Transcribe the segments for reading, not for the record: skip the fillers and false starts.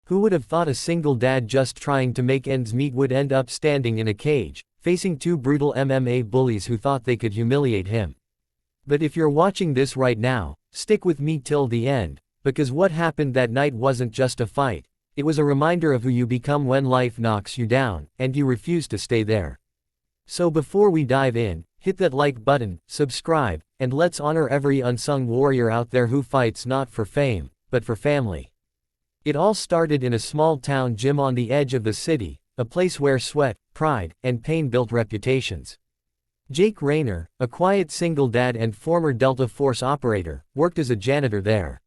Who would have thought a single dad just trying to make ends meet would end up standing in a cage, facing two brutal MMA bullies who thought they could humiliate him? But if you're watching this right now, stick with me till the end, because what happened that night wasn't just a fight, it was a reminder of who you become when life knocks you down, and you refuse to stay there. So before we dive in, hit that like button, subscribe, and let's honor every unsung warrior out there who fights not for fame, but for family. It all started in a small town gym on the edge of the city, a place where sweat, pride, and pain built reputations. Jake Rayner, a quiet single dad and former Delta Force operator, worked as a janitor there.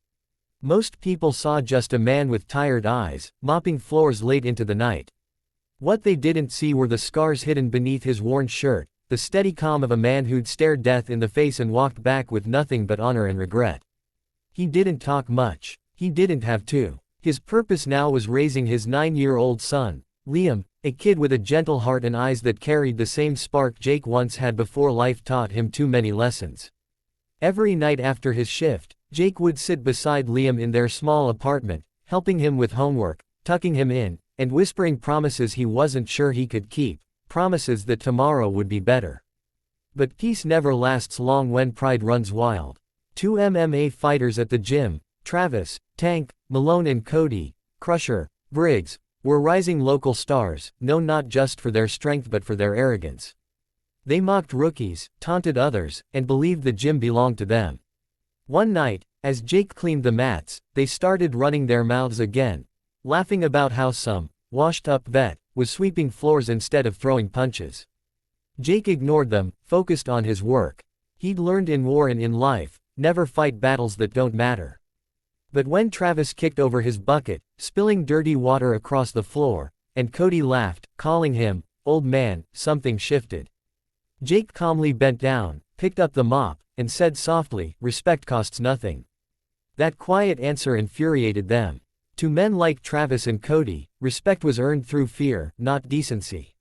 Most people saw just a man with tired eyes, mopping floors late into the night. What they didn't see were the scars hidden beneath his worn shirt, the steady calm of a man who'd stared death in the face and walked back with nothing but honor and regret. He didn't talk much. He didn't have to. His purpose now was raising his 9-year-old son, Liam, a kid with a gentle heart and eyes that carried the same spark Jake once had before life taught him too many lessons. Every night after his shift, Jake would sit beside Liam in their small apartment, helping him with homework, tucking him in, and whispering promises he wasn't sure he could keep, promises that tomorrow would be better. But peace never lasts long when pride runs wild. Two MMA fighters at the gym, Travis, Tank, Malone and Cody, Crusher, Briggs, were rising local stars, known not just for their strength but for their arrogance. They mocked rookies, taunted others, and believed the gym belonged to them. One night, as Jake cleaned the mats, they started running their mouths again, laughing about how some washed-up vet was sweeping floors instead of throwing punches. Jake ignored them, focused on his work. He'd learned in war and in life, never fight battles that don't matter. But when Travis kicked over his bucket, spilling dirty water across the floor, and Cody laughed, calling him, "Old man," something shifted. Jake calmly bent down, picked up the mop, and said softly, "Respect costs nothing." That quiet answer infuriated them. To men like Travis and Cody, respect was earned through fear, not decency.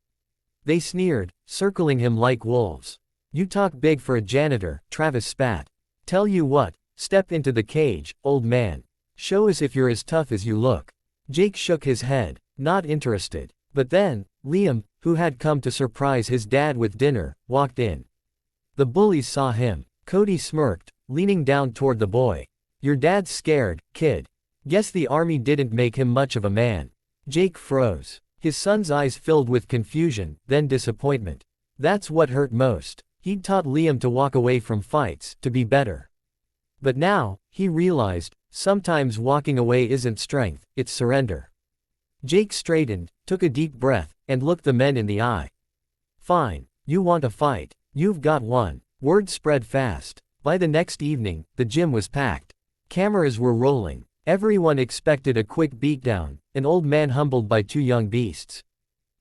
They sneered, circling him like wolves. "You talk big for a janitor," Travis spat. "Tell you what, step into the cage, old man. Show us if you're as tough as you look." Jake shook his head, not interested. But then, Liam, who had come to surprise his dad with dinner, walked in. The bullies saw him. Cody smirked, leaning down toward the boy. "Your dad's scared, kid. Guess the army didn't make him much of a man." Jake froze. His son's eyes filled with confusion, then disappointment. That's what hurt most. He'd taught Liam to walk away from fights, to be better. But now, he realized, sometimes walking away isn't strength, it's surrender. Jake straightened, took a deep breath, and looked the men in the eye. "Fine. You want a fight. You've got one." Word spread fast. By the next evening, the gym was packed. Cameras were rolling. Everyone expected a quick beatdown, an old man humbled by two young beasts.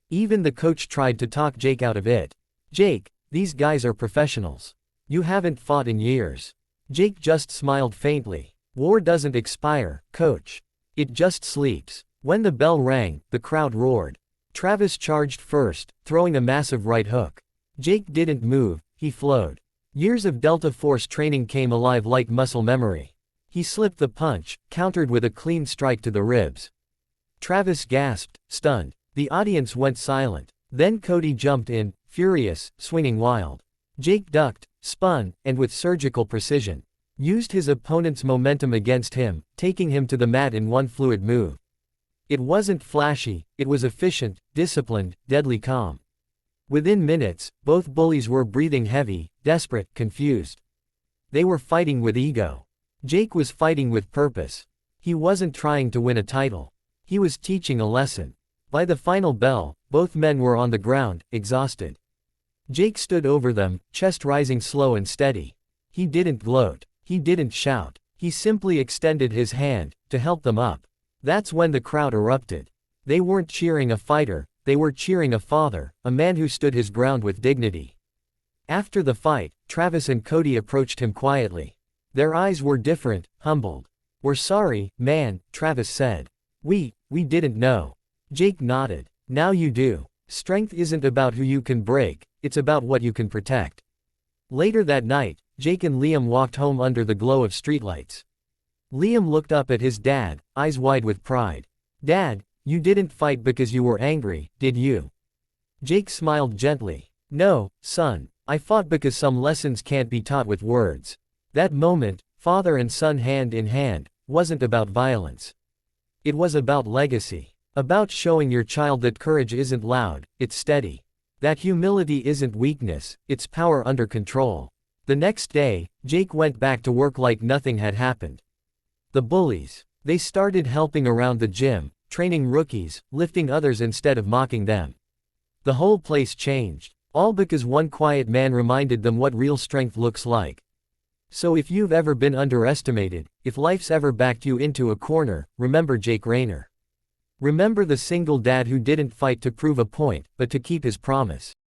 Even the coach tried to talk Jake out of it. "Jake, these guys are professionals. You haven't fought in years." Jake just smiled faintly. "War doesn't expire, coach. It just sleeps." When the bell rang, the crowd roared. Travis charged first, throwing a massive right hook. Jake didn't move, he flowed. Years of Delta Force training came alive like muscle memory. He slipped the punch, countered with a clean strike to the ribs. Travis gasped, stunned. The audience went silent. Then Cody jumped in, furious, swinging wild. Jake ducked, spun, and with surgical precision, used his opponent's momentum against him, taking him to the mat in one fluid move. It wasn't flashy, it was efficient, disciplined, deadly calm. Within minutes, both bullies were breathing heavy, desperate, confused. They were fighting with ego. Jake was fighting with purpose. He wasn't trying to win a title. He was teaching a lesson. By the final bell, both men were on the ground, exhausted. Jake stood over them, chest rising slow and steady. He didn't gloat. He didn't shout. He simply extended his hand, to help them up. That's when the crowd erupted. They weren't cheering a fighter, they were cheering a father, a man who stood his ground with dignity. After the fight, Travis and Cody approached him quietly. Their eyes were different, humbled. "We're sorry, man," Travis said. We didn't know." Jake nodded. "Now you do. Strength isn't about who you can break, it's about what you can protect." Later that night, Jake and Liam walked home under the glow of streetlights. Liam looked up at his dad, eyes wide with pride. Dad, you didn't fight because you were angry, did you? Jake smiled gently. No, son. I fought because some lessons can't be taught with words. That moment, father and son hand in hand, wasn't about violence. It was about legacy. About showing your child that courage isn't loud, it's steady. That humility isn't weakness, it's power under control. The next day, Jake went back to work like nothing had happened. The bullies. They started helping around the gym, training rookies, lifting others instead of mocking them. The whole place changed. All because one quiet man reminded them what real strength looks like. So if you've ever been underestimated, if life's ever backed you into a corner, remember Jake Rayner. Remember the single dad who didn't fight to prove a point, but to keep his promise.